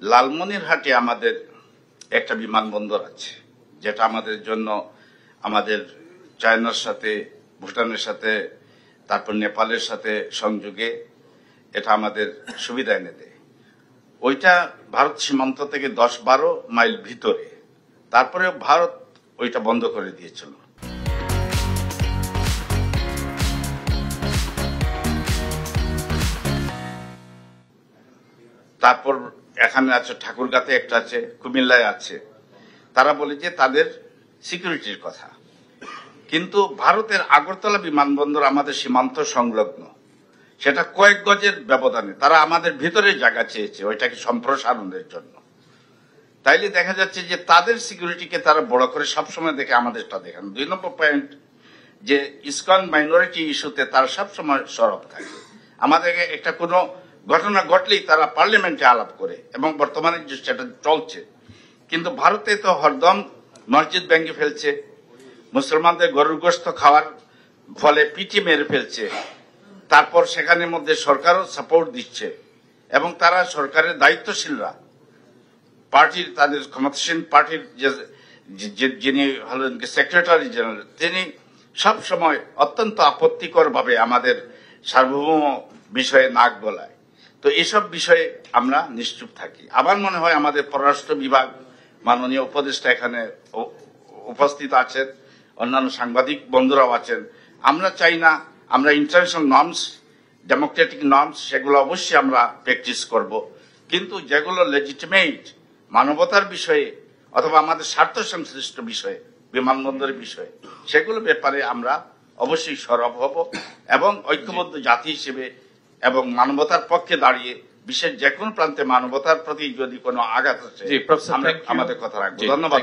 লালমনিরহাটে আমাদের একটা বিমানবন্দর আছে, যেটা আমাদের জন্য আমাদের চায়নার সাথে, ভুটানের সাথে, তারপর নেপালের সাথে সংযোগে এটা আমাদের সুবিধা এনে দেয়। ওইটা ভারত সীমান্ত থেকে 10-12 মাইল ভিতরে, তারপরে ভারত ওইটা বন্ধ করে দিয়েছিল। তারপর এখানে আছে, ঠাকুরগাঁতে একটা আছে, কুমিল্লায় আছে। তারা বলে যে তাদের সিকিউরিটির কথা, কিন্তু ভারতের আগরতলা বিমানবন্দর আমাদের সীমান্ত সংলগ্ন, সেটা কয়েক গজের ব্যবধানে। তারা আমাদের ভিতরে জায়গা চেয়েছে ওইটাকে সম্প্রসারণের জন্য। তাইলে দেখা যাচ্ছে যে তাদের সিকিউরিটিকে তারা বড় করে সবসময় দেখে, আমাদেরটা দেখেন। 2 নম্বর পয়েন্ট, যে ইসকন মাইনরিটি ইস্যুতে তারা সবসময় সরব থাকে। আমাদের একটা কোনো ঘটনা ঘটলেই তারা পার্লামেন্টে আলাপ করে, এবং বর্তমানে সেটা চলছে। কিন্তু ভারতে তো হরদম মসজিদ ভেঙে ফেলছে, মুসলমানদের গরুর গোশত খাওয়ার ফলে পিটি মেরে ফেলছে, তারপর সেখানের মধ্যে সরকারও সাপোর্ট দিচ্ছে, এবং তারা সরকারের দায়িত্বশীলরা, পার্টির, তাদের ক্ষমতাসীন পার্টির যিনি হলেন সেক্রেটারি জেনারেল, তিনি সব সময় অত্যন্ত আপত্তিকর ভাবে আমাদের সার্বভৌম বিষয়ে নাক গলায়। তো এসব বিষয়ে আমরা নিশ্চুপ থাকি। আমার মনে হয় আমাদের পররাষ্ট্র বিভাগ, মাননীয় উপদেষ্টা এখানে উপস্থিত আছেন, অন্যান্য সাংবাদিক বন্ধুরাও আছেন। আমরা চাই না, আমরা ইন্টারন্যাশনাল নর্মস, ডেমোক্রেটিক নর্মস, সেগুলো অবশ্যই আমরা প্র্যাকটিস করব, কিন্তু যেগুলো লেজিটিমেট মানবতার বিষয়ে অথবা আমাদের স্বার্থ সংশ্লিষ্ট বিষয়ে, বিমানবন্দরের বিষয়ে, সেগুলো ব্যাপারে আমরা অবশ্যই সরব হব, এবং ঐক্যবদ্ধ জাতি হিসেবে এবং মানবতার পক্ষে দাঁড়িয়ে বিশ্বের যে কোনো প্রান্তে মানবতার প্রতি যদি কোনো আঘাত আসে, আমরা আমাদের কথা রাখবো। ধন্যবাদ।